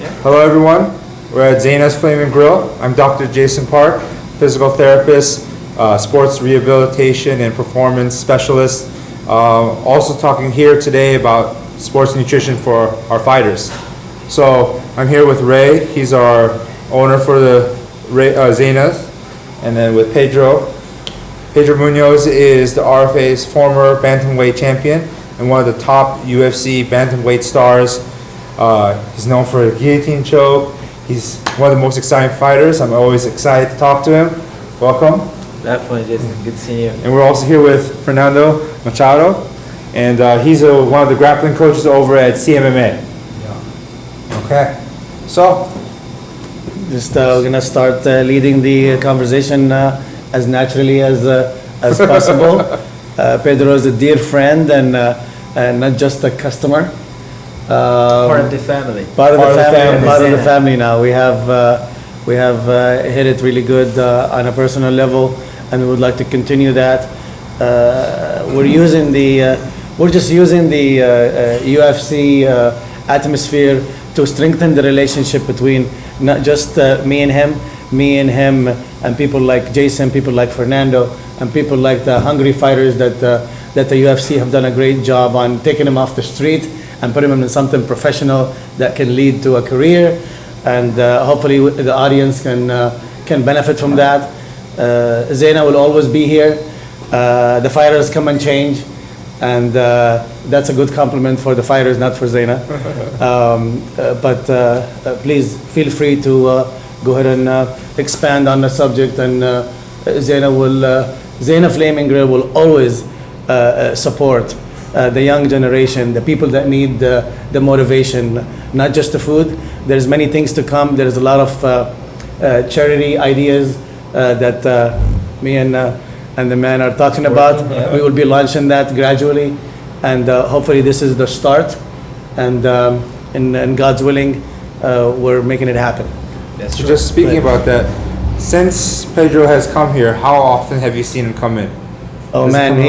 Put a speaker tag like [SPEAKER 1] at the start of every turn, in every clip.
[SPEAKER 1] Hello everyone, we're at Zayna's Flaming Grill. I'm Dr. Jason Park, physical therapist, sports rehabilitation and performance specialist. Also talking here today about sports nutrition for our fighters. So I'm here with Ray, he's our owner for the Zayna's, and then with Pedro. Pedro Munoz is the RFA's former bantamweight champion and one of the top UFC bantamweight stars. He's known for a guillotine choke. He's one of the most exciting fighters. I'm always excited to talk to him. Welcome.
[SPEAKER 2] Definitely, Jason. Good seeing you.
[SPEAKER 1] And we're also here with Fernando Machado, and he's one of the grappling coaches over at CMMA. Yeah. Okay. So,
[SPEAKER 3] just we're gonna start leading the conversation as naturally as possible. Pedro is a dear friend and not just a customer.
[SPEAKER 2] Part of the family.
[SPEAKER 3] Part of the family now. We have hit it really good on a personal level, and we would like to continue that. We're just using the UFC atmosphere to strengthen the relationship between not just me and him, and people like Jason, people like Fernando, and people like the hungry fighters that the UFC have done a great job on taking them off the street and putting them in something professional that can lead to a career, and hopefully the audience can benefit from that. Zayna will always be here. The fighters come and change, and that's a good compliment for the fighters, not for Zayna. But please feel free to go ahead and expand on the subject, and Zayna Flaming Grill will always support the young generation, the people that need the motivation, not just the food. There's many things to come. There's a lot of charity ideas that me and the man are talking about. Yeah. We will be launching that gradually, and hopefully this is the start, and God's willing, we're making it happen.
[SPEAKER 1] That's so true. Just speaking about that, since Pedro has come here, how often have you seen him come in?
[SPEAKER 3] Oh man,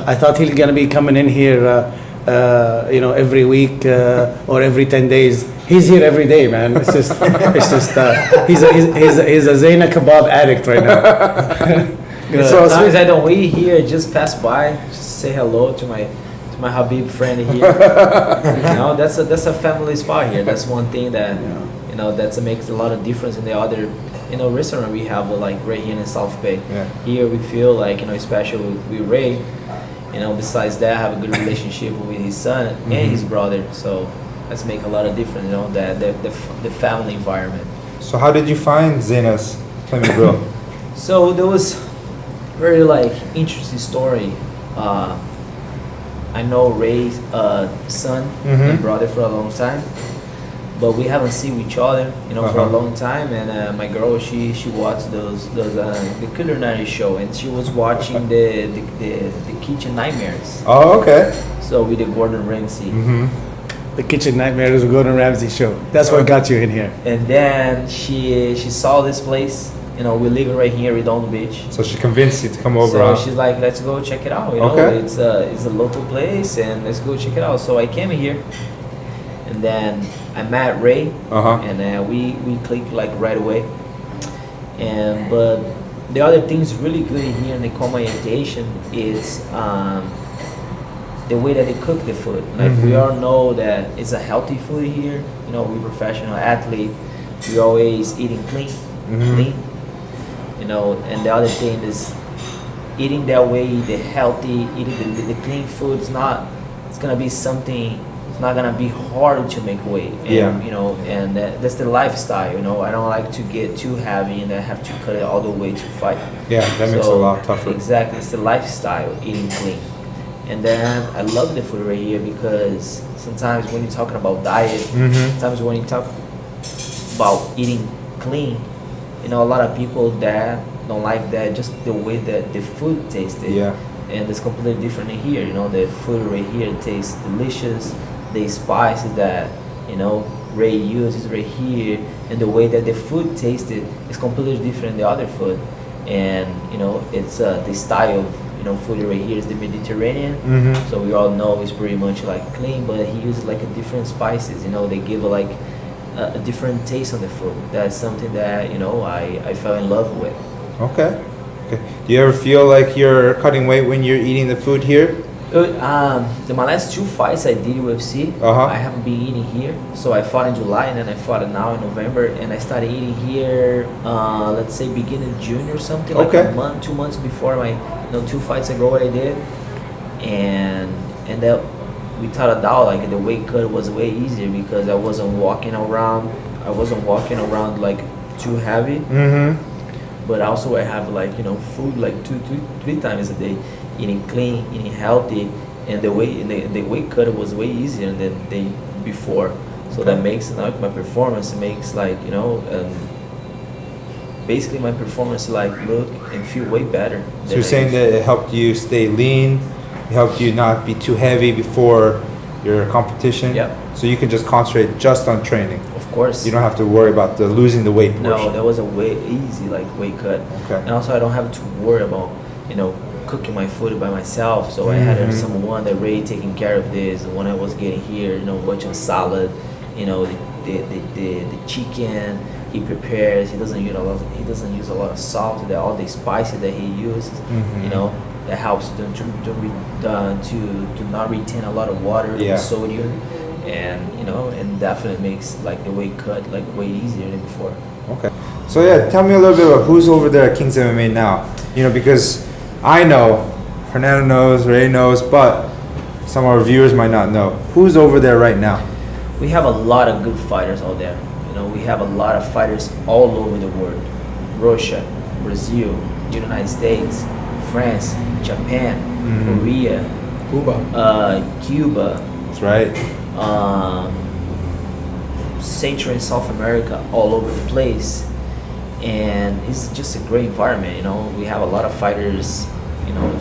[SPEAKER 3] I thought he was gonna be coming in here, every week or every 10 days. He's here every day, man. It's just he's a Zayna kebab addict right now.
[SPEAKER 2] So sometimes I don't wait here, just pass by, just say hello to my Habib friend here. That's a family spot here. That's one thing that that makes a lot of difference in the other restaurant we have, like right here in South Bay. Yeah. Here we feel like, especially with Ray, besides that, have a good relationship with his son and his brother. So that's make a lot of difference, the family environment.
[SPEAKER 1] So how did you find Zayna's Flaming Grill?
[SPEAKER 2] So there was very interesting story. I know Ray's son and brother for a long time, but we haven't seen each other, for a long time. And my girl, she watched the culinary show, and she was watching the Kitchen Nightmares.
[SPEAKER 1] Oh, okay.
[SPEAKER 2] So with the Gordon Ramsay.
[SPEAKER 3] The Kitchen Nightmares, the Gordon Ramsay show. That's what got you in here.
[SPEAKER 2] And then she saw this place. We live right here in Redondo Beach.
[SPEAKER 1] So she convinced you to come over.
[SPEAKER 2] So she's like, let's go check it out.
[SPEAKER 1] Okay.
[SPEAKER 2] It's a local place, and let's go check it out. So I came here, and then I met Ray, and we clicked right away. But the other things really good here in the Coma Orientation is the way that they cook the food. We all know that it's a healthy food here. We're professional athlete. We always eating clean. And the other thing is eating that way, the healthy, eating the clean food. It's gonna be something. It's not gonna be hard to make weight. And that's the lifestyle. I don't like to get too heavy and I have to cut it all the way to fight.
[SPEAKER 1] Yeah, that makes it a lot tougher.
[SPEAKER 2] Exactly, it's the lifestyle, eating clean. And then I love the food right here because sometimes when you're talking about diet, sometimes when you talk about eating clean, a lot of people that don't like that, just the way that the food tasted.
[SPEAKER 1] Yeah.
[SPEAKER 2] And it's completely different in here. The food right here tastes delicious. The spices that, Ray uses right here, and the way that the food tasted is completely different than the other food. And, it's the style of, food right here is the Mediterranean. So we all know it's pretty much clean, but he uses a different spices. They give a different taste on the food. That's something that I fell in love with.
[SPEAKER 1] Okay. Okay. Do you ever feel like you're cutting weight when you're eating the food here?
[SPEAKER 2] My last two fights I did UFC,
[SPEAKER 1] Uh-huh.
[SPEAKER 2] I haven't been eating here. So I fought in July and then I fought now in November, and I started eating here. Let's say beginning June or something, like
[SPEAKER 1] Okay.
[SPEAKER 2] a month, 2 months before my, 2 fights ago, what I did, and that without a doubt, like the weight cut was way easier because I wasn't walking around. Like too heavy.
[SPEAKER 1] Mm-hmm.
[SPEAKER 2] But also I have like food like two, 3 times a day, eating clean, eating healthy, and the weight cut was way easier than the day before. So that makes like my performance makes like basically my performance like look and feel way better.
[SPEAKER 1] So you're saying that it helped you stay lean, it helped you not be too heavy before your competition.
[SPEAKER 2] Yeah.
[SPEAKER 1] So you can just concentrate just on training.
[SPEAKER 2] Of course.
[SPEAKER 1] You don't have to worry about the losing the weight portion.
[SPEAKER 2] No, that was a way easy like weight cut.
[SPEAKER 1] Okay.
[SPEAKER 2] And also I don't have to worry about cooking my food by myself. So I had someone that really taking care of this. When I was getting here, bunch of salad, the chicken he prepares. He doesn't use a lot of salt. All the spices that he uses, that helps them to not retain a lot of water
[SPEAKER 1] Yeah.
[SPEAKER 2] and sodium, and and definitely makes like the weight cut like way easier than before.
[SPEAKER 1] Okay. So yeah, tell me a little bit about who's over there at Kings MMA now. Because I know, Fernando knows, Ray knows, but some of our viewers might not know. Who's over there right now?
[SPEAKER 2] We have a lot of good fighters out there. We have a lot of fighters all over the world. Russia, Brazil, United States, France, Japan, Korea, Cuba,
[SPEAKER 1] That's right.
[SPEAKER 2] Central and South America, all over the place. And it's just a great environment. We have a lot of fighters.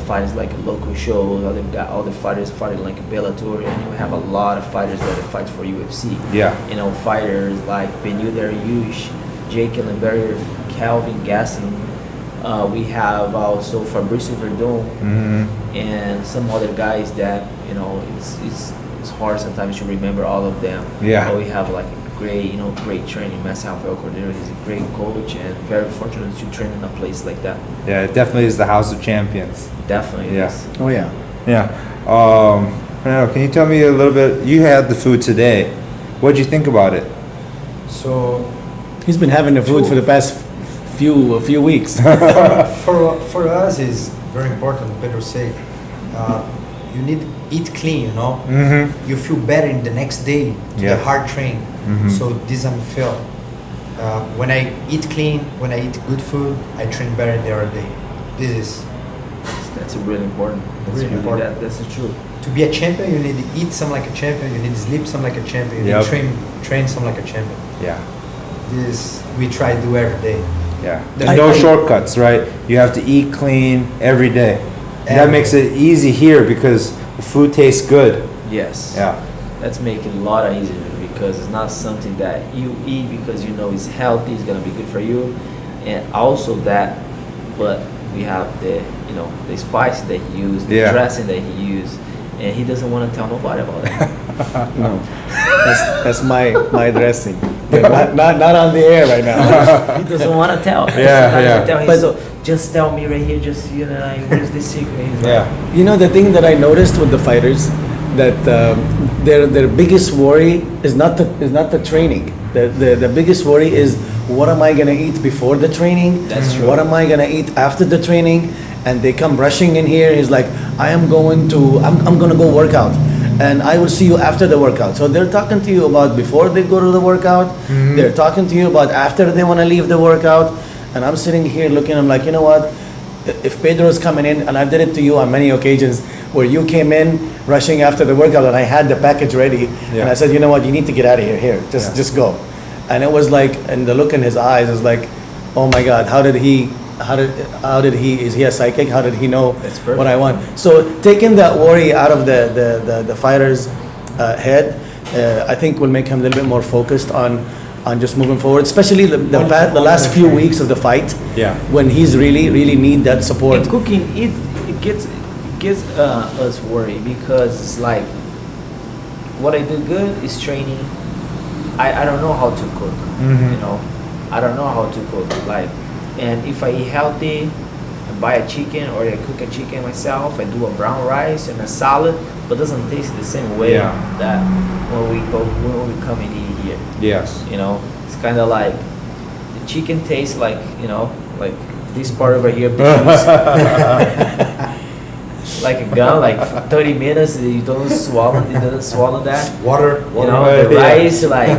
[SPEAKER 2] Fighters like local shows. All the fighters fighting like Bellator, and we have a lot of fighters that fight for UFC.
[SPEAKER 1] Yeah.
[SPEAKER 2] Fighters like Benil Dariush, Jake Ellenberger, Calvin Gasson. We have also Fabricio Verdun, and some other guys that it's hard sometimes to remember all of them.
[SPEAKER 1] Yeah.
[SPEAKER 2] But we have like a great training. Marcel Cordero is a great coach, and very fortunate to train in a place like that.
[SPEAKER 1] Yeah, it definitely is the house of champions.
[SPEAKER 2] Definitely.
[SPEAKER 1] Yeah.
[SPEAKER 2] Yes.
[SPEAKER 3] Oh yeah.
[SPEAKER 1] Yeah. Fernando, can you tell me a little bit? You had the food today. What did you think about it?
[SPEAKER 4] So
[SPEAKER 3] He's been having the food for the past few weeks.
[SPEAKER 4] for us is very important. Pedro say, you need eat clean. You feel better in the next day to
[SPEAKER 1] Yeah.
[SPEAKER 4] the hard train. So this I'm feel. When I eat clean, when I eat good food, I train better the other day. This is
[SPEAKER 2] That's really important.
[SPEAKER 4] Really important.
[SPEAKER 2] That's the truth.
[SPEAKER 4] to be a champion. You need to eat some like a champion. You need to sleep some like a champion. You
[SPEAKER 1] Yep.
[SPEAKER 4] need to train some like a champion.
[SPEAKER 1] Yeah.
[SPEAKER 4] This we try to do every day.
[SPEAKER 1] Yeah. There's no shortcuts, right? You have to eat clean every day. And that
[SPEAKER 4] Every
[SPEAKER 1] makes it easy here because the food tastes good.
[SPEAKER 2] Yes.
[SPEAKER 1] Yeah.
[SPEAKER 2] That's making a lot easier because it's not something that you eat because it's healthy, it's gonna be good for you, and also that, but we have the spice that he used, the
[SPEAKER 1] Yeah.
[SPEAKER 2] dressing that he used, and he doesn't want to tell nobody about that.
[SPEAKER 3] No, that's my dressing. Not on the air right now.
[SPEAKER 2] He doesn't want to tell.
[SPEAKER 1] Yeah.
[SPEAKER 2] Tell him,
[SPEAKER 3] But-
[SPEAKER 2] so just tell me right here. Just where's the secret? He's like,
[SPEAKER 1] Yeah.
[SPEAKER 3] The thing that I noticed with the fighters, that their biggest worry is not the training. The biggest worry is what am I gonna eat before the training?
[SPEAKER 2] That's true.
[SPEAKER 3] What am I gonna eat after the training? And they come rushing in here. He's like, I'm gonna go work out, and I will see you after the workout. So they're talking to you about before they go to the workout. They're talking to you about after they want to leave the workout. And I'm sitting here looking. I'm like, you know what? If Pedro's coming in, and I did it to you on many occasions, where you came in rushing after the workout, and I had the package ready,
[SPEAKER 1] Yeah.
[SPEAKER 3] and I said, you know what? You need to get out of here. Here, just go. And it was like, and the look in his eyes is like, oh my God, how did he? Is he a psychic? How did he know
[SPEAKER 2] That's perfect.
[SPEAKER 3] what I want? So taking that worry out of the fighter's head, I think will make him a little bit more focused on just moving forward, especially the last few weeks of the fight.
[SPEAKER 1] Yeah.
[SPEAKER 3] When he's really need that support.
[SPEAKER 2] And cooking, it gets us worried because it's like what I do good is training. I don't know how to cook.
[SPEAKER 1] Mhm.
[SPEAKER 2] You know, I don't know how to cook. Like, and if I eat healthy, I buy a chicken or I cook a chicken myself. I do a brown rice and a salad, but doesn't taste the same way
[SPEAKER 1] Yeah.
[SPEAKER 2] that when we come and eat here.
[SPEAKER 1] Yes.
[SPEAKER 2] You know, it's kind of like the chicken tastes like, you know, like this part over here of the juice. Like a gun, like 30 minutes, you don't swallow that.
[SPEAKER 4] Water,
[SPEAKER 2] You
[SPEAKER 4] water.
[SPEAKER 2] know, the
[SPEAKER 1] Yeah.
[SPEAKER 2] rice, like,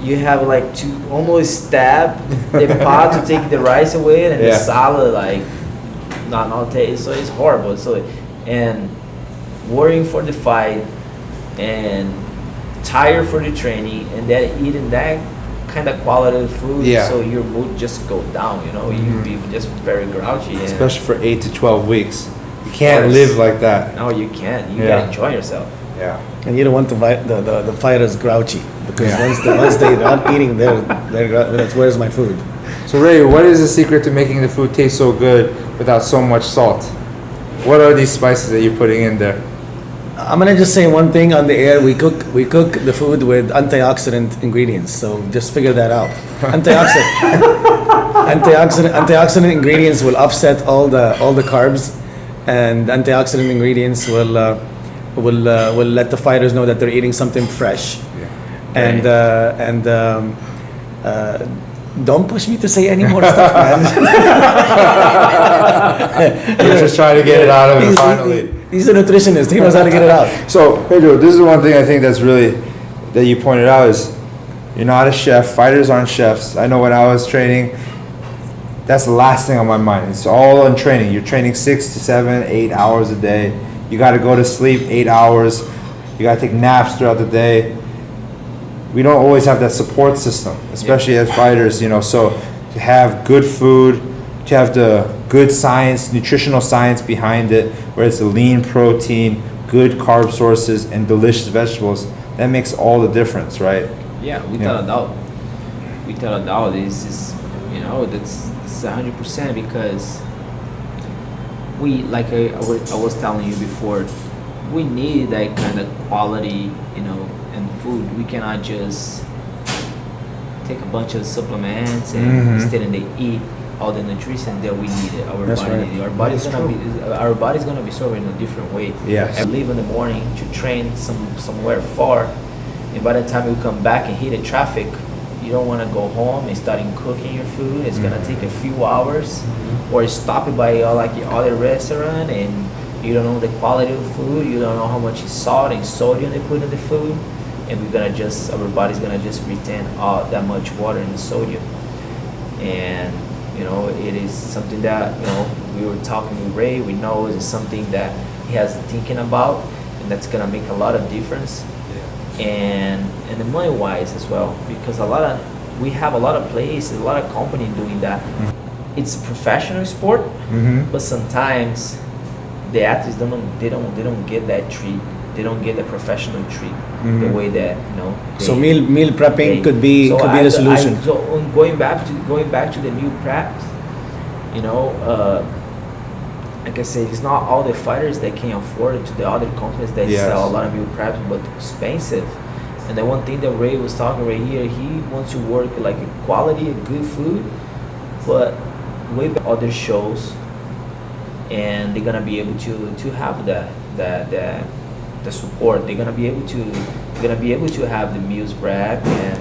[SPEAKER 2] you have like to almost stab the pot to take the rice away, and
[SPEAKER 1] Yeah.
[SPEAKER 2] the salad, like, not taste. So it's horrible. So, and worrying for the fight, and tired for the training, and then eating that kind of quality of food,
[SPEAKER 1] Yeah.
[SPEAKER 2] so your mood just go down. You know, you be just very grouchy. And
[SPEAKER 1] Especially for 8 to 12 weeks. You can't
[SPEAKER 2] course.
[SPEAKER 1] live like that.
[SPEAKER 2] no, you can't. You
[SPEAKER 1] Yeah.
[SPEAKER 2] gotta enjoy yourself.
[SPEAKER 1] Yeah.
[SPEAKER 3] And you don't want the fighters grouchy, because
[SPEAKER 1] Yeah.
[SPEAKER 3] once they're not eating, that's where's my food.
[SPEAKER 1] So Ray, what is the secret to making the food taste so good without so much salt? What are these spices that you're putting in there?
[SPEAKER 3] I'm gonna just say one thing on the air. We cook the food with antioxidant ingredients, so just figure that out. Antioxidant ingredients will offset all the carbs, and antioxidant ingredients will let the fighters know that they're eating something fresh. And don't push me to say any more stuff, man.
[SPEAKER 1] You're just trying to get it out of him finally.
[SPEAKER 3] He's a nutritionist. He knows how to get it out.
[SPEAKER 1] So Pedro, this is one thing I think that's really that you pointed out is you're not a chef. Fighters aren't chefs. I know when I was training, that's the last thing on my mind. It's all on training. You're training 6 to 7, 8 hours a day. You got to go to sleep 8 hours. You got to take naps throughout the day. We don't always have that support system, especially as fighters, you know. So to have good food, to have the good science, nutritional science behind it, where it's a lean protein, good carb sources, and delicious vegetables, that makes all the difference, right?
[SPEAKER 2] Yeah, without a doubt. Without a doubt, is you know, that's 100%, because we, like I was telling you before, we need that kind of quality, you know, in food. We cannot just take a bunch of supplements and instead they eat all the nutrition that we need.
[SPEAKER 3] That's right.
[SPEAKER 2] Our body's gonna be absorbed in a different way.
[SPEAKER 1] Yes.
[SPEAKER 2] And leave in the morning to train somewhere far, and by the time you come back and hit the traffic, you don't want to go home and starting cooking your food. It's gonna take a few hours, or stop it by like your other restaurant, and you don't know the quality of food. You don't know how much salt and sodium they put in the food, and our body's gonna just retain all that much water and sodium. And you know, it is something that, you know, we were talking with Ray. We know it's something that he has thinking about, and that's gonna make a lot of difference. And the money wise as well, because we have a lot of places, a lot of company doing that. It's a professional sport, but sometimes the athletes they don't get that treat. They don't get the professional treat the way that, you know.
[SPEAKER 3] So meal prepping could be the solution.
[SPEAKER 2] So going back to the meal preps, you know, like I said, it's not all the fighters that can afford it. To the other companies that sell a lot of meal preps, but expensive. And the one thing that Ray was talking right here, he wants to work like a quality, a good food, but way back other shows, and they're gonna be able to have the support. They're gonna be able to have the meals prep, and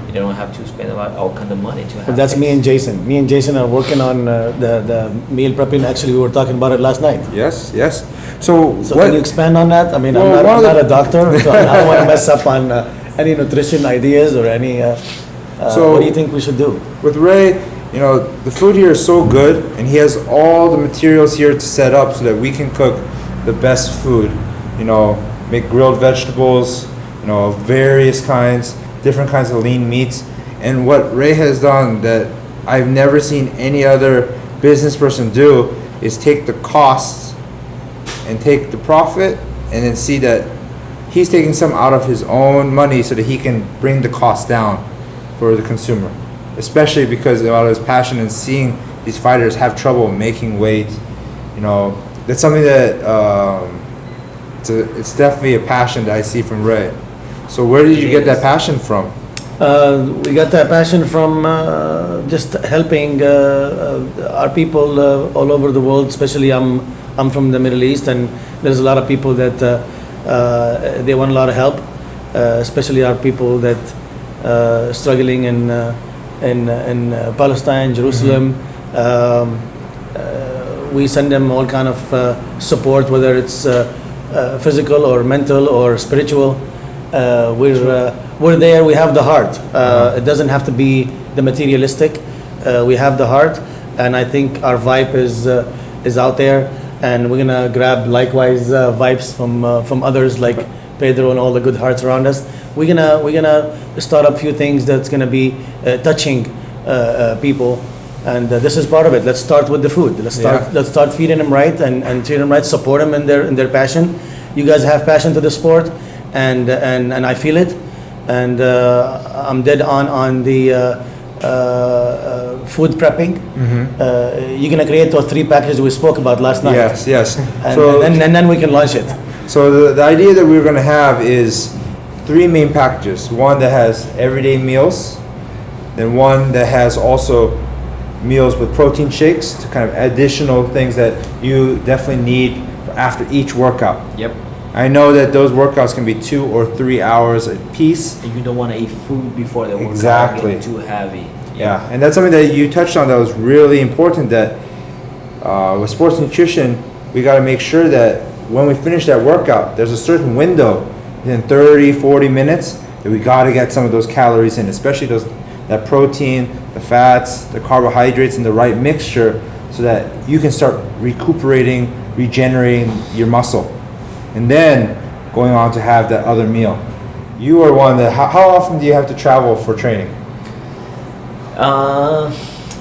[SPEAKER 2] you don't have to spend all kind of money to have.
[SPEAKER 3] But that's me
[SPEAKER 2] things.
[SPEAKER 3] and Jason. Me and Jason are working on the meal prepping. Actually, we were talking about it last night.
[SPEAKER 1] Yes, yes. So
[SPEAKER 3] So
[SPEAKER 1] what?
[SPEAKER 3] can you expand on that? I mean,
[SPEAKER 1] Well,
[SPEAKER 3] I'm
[SPEAKER 1] one of
[SPEAKER 3] not
[SPEAKER 1] the-
[SPEAKER 3] a doctor, so I don't want to mess up on any nutrition ideas or any.
[SPEAKER 1] So-
[SPEAKER 3] what do you think we should do?
[SPEAKER 1] With Ray, you know, the food here is so good, and he has all the materials here to set up so that we can cook the best food. You know, make grilled vegetables, you know, of various kinds, different kinds of lean meats. And what Ray has done that I've never seen any other business person do is take the costs and take the profit, and then see that he's taking some out of his own money so that he can bring the cost down for the consumer, especially because a lot of his passion in seeing these fighters have trouble making weight. You know, that's something that it's definitely a passion that I see from Ray. So where did you
[SPEAKER 2] It
[SPEAKER 1] get that
[SPEAKER 2] is.
[SPEAKER 1] passion from?
[SPEAKER 3] We got that passion from just helping our people all over the world. Especially, I'm from the Middle East, and there's a lot of people that they want a lot of help. Especially our people that struggling in Palestine, Jerusalem. We send them all kind of support, whether it's physical or mental or spiritual. We're there. We have the heart. It doesn't have to be the materialistic. We have the heart, and I think our vibe is out there, and we're gonna grab likewise vibes from others like Pedro and all the good hearts around us. We're gonna start up a few things that's gonna be touching people, and this is part of it. Let's start with the food. Let's start feeding them right and treating them right. Support them in their passion. You guys have passion to the sport, and I feel it, and I'm dead on the food prepping. You're gonna create those 3 packages we spoke about last night.
[SPEAKER 1] Yes.
[SPEAKER 3] And then we can launch it.
[SPEAKER 1] So the idea that we're going to have is 3 main packages. One that has everyday meals, then one that has also meals with protein shakes to kind of additional things that you definitely need after each workout.
[SPEAKER 2] Yep.
[SPEAKER 1] I know that those workouts can be 2 or 3 hours a piece.
[SPEAKER 2] And you don't want to eat food before the workout
[SPEAKER 1] Exactly.
[SPEAKER 2] get too heavy.
[SPEAKER 1] Yeah, and that's something that you touched on that was really important, that with sports nutrition, we got to make sure that when we finish that workout, there's a certain window in 30, 40 minutes that we got to get some of those calories in, especially that protein, the fats, the carbohydrates in the right mixture so that you can start recuperating, regenerating your muscle. And then going on to have that other meal. You are one that, how often do you have to travel for training?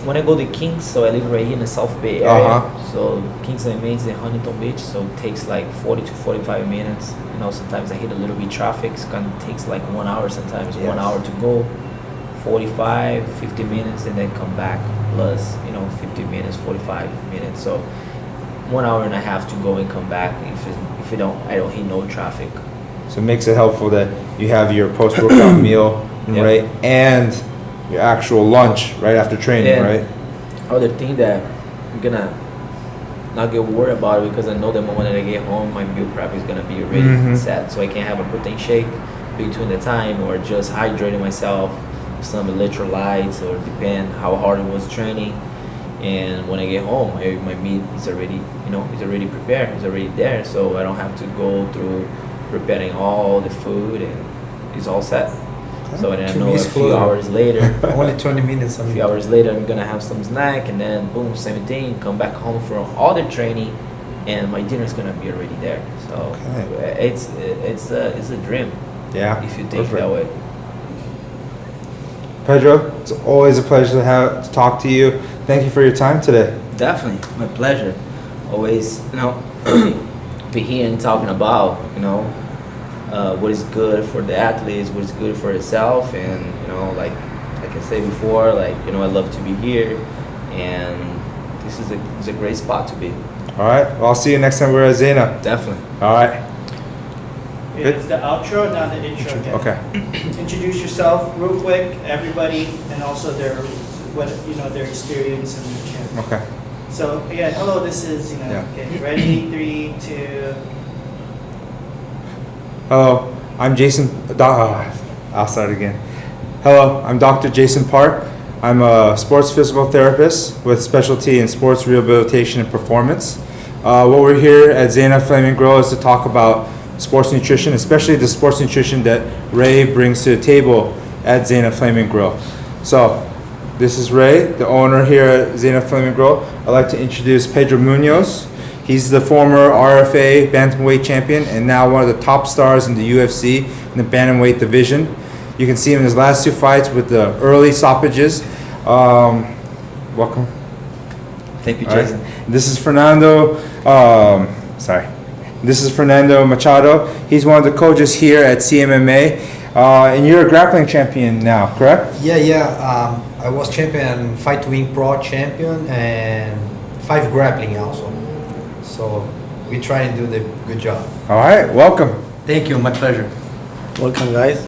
[SPEAKER 2] When I go to Kings, so I live right here in the South Bay area.
[SPEAKER 1] Uh-huh.
[SPEAKER 2] So Kings and Main's in Huntington Beach, so it takes like 40 to 45 minutes. You know, sometimes I hit a little bit traffic. It kind of takes like 1 hour sometimes, 1 hour to go, 45, 50 minutes, and then come back. Plus, 50 minutes, 45 minutes. So 1 hour and a half to go and come back. If I don't hit no traffic.
[SPEAKER 1] So it makes it helpful that you have your post-workout meal,
[SPEAKER 2] Yep.
[SPEAKER 1] right, and your actual lunch right after training,
[SPEAKER 2] Yeah.
[SPEAKER 1] right?
[SPEAKER 2] Other thing that I'm gonna not get worried about it because I know the moment that I get home, my meal prep is gonna be already set, so I can have a protein shake between the time or just hydrating myself, some electrolytes, or depend how hard it was training. And when I get home, my meat is already, it's already prepared, it's already there, so I don't have to go through preparing all the food, and it's all set. So then I
[SPEAKER 4] To
[SPEAKER 2] know
[SPEAKER 4] me,
[SPEAKER 2] a
[SPEAKER 4] it's
[SPEAKER 2] few
[SPEAKER 4] floating.
[SPEAKER 2] hours later.
[SPEAKER 4] Only 20 minutes.
[SPEAKER 2] A few hours later, I'm gonna have some snack, and then boom, same thing. Come back home from all the training, and my dinner's gonna be already there. So
[SPEAKER 1] Okay.
[SPEAKER 2] it's a dream
[SPEAKER 1] Yeah.
[SPEAKER 2] if you think
[SPEAKER 1] perfect.
[SPEAKER 2] that way.
[SPEAKER 1] Pedro, it's always a pleasure to talk to you. Thank you for your time today.
[SPEAKER 2] Definitely, my pleasure. Always, be here and talking about what is good for the athletes, what is good for itself, and like I said before, I love to be here, and this is a great spot to be.
[SPEAKER 1] All right. Well, I'll see you next time we're at Zayna.
[SPEAKER 2] Definitely.
[SPEAKER 1] All right.
[SPEAKER 5] It's the outro, not the intro.
[SPEAKER 1] Okay.
[SPEAKER 5] Introduce yourself real quick, everybody, and also their experience and their channel.
[SPEAKER 1] Okay.
[SPEAKER 5] So again, hello. This is
[SPEAKER 1] Yeah.
[SPEAKER 5] okay. Ready, 3, 2.
[SPEAKER 1] Hello, I'm Jason. I'll start again. Hello, I'm Dr. Jason Park. I'm a sports physical therapist with specialty in sports rehabilitation and performance. What we're here at Zayna Flaming Grill is to talk about sports nutrition, especially the sports nutrition that Ray brings to the table at Zayna Flaming Grill. So, this is Ray, the owner here at Zayna Flaming Grill. I'd like to introduce Pedro Munoz. He's the former RFA bantamweight champion and now one of the top stars in the UFC in the bantamweight division. You can see him in his last 2 fights with the early stoppages. Welcome.
[SPEAKER 2] Thank you,
[SPEAKER 1] All right.
[SPEAKER 2] Jason.
[SPEAKER 1] This is Fernando. This is Fernando Machado. He's one of the coaches here at CMMA. And you're a grappling champion now, correct?
[SPEAKER 4] Yeah. I was champion, Fight to Win Pro champion, and 5 grappling also. So we try and do the good job.
[SPEAKER 1] All right, welcome.
[SPEAKER 4] Thank you, my pleasure.
[SPEAKER 3] Welcome, guys.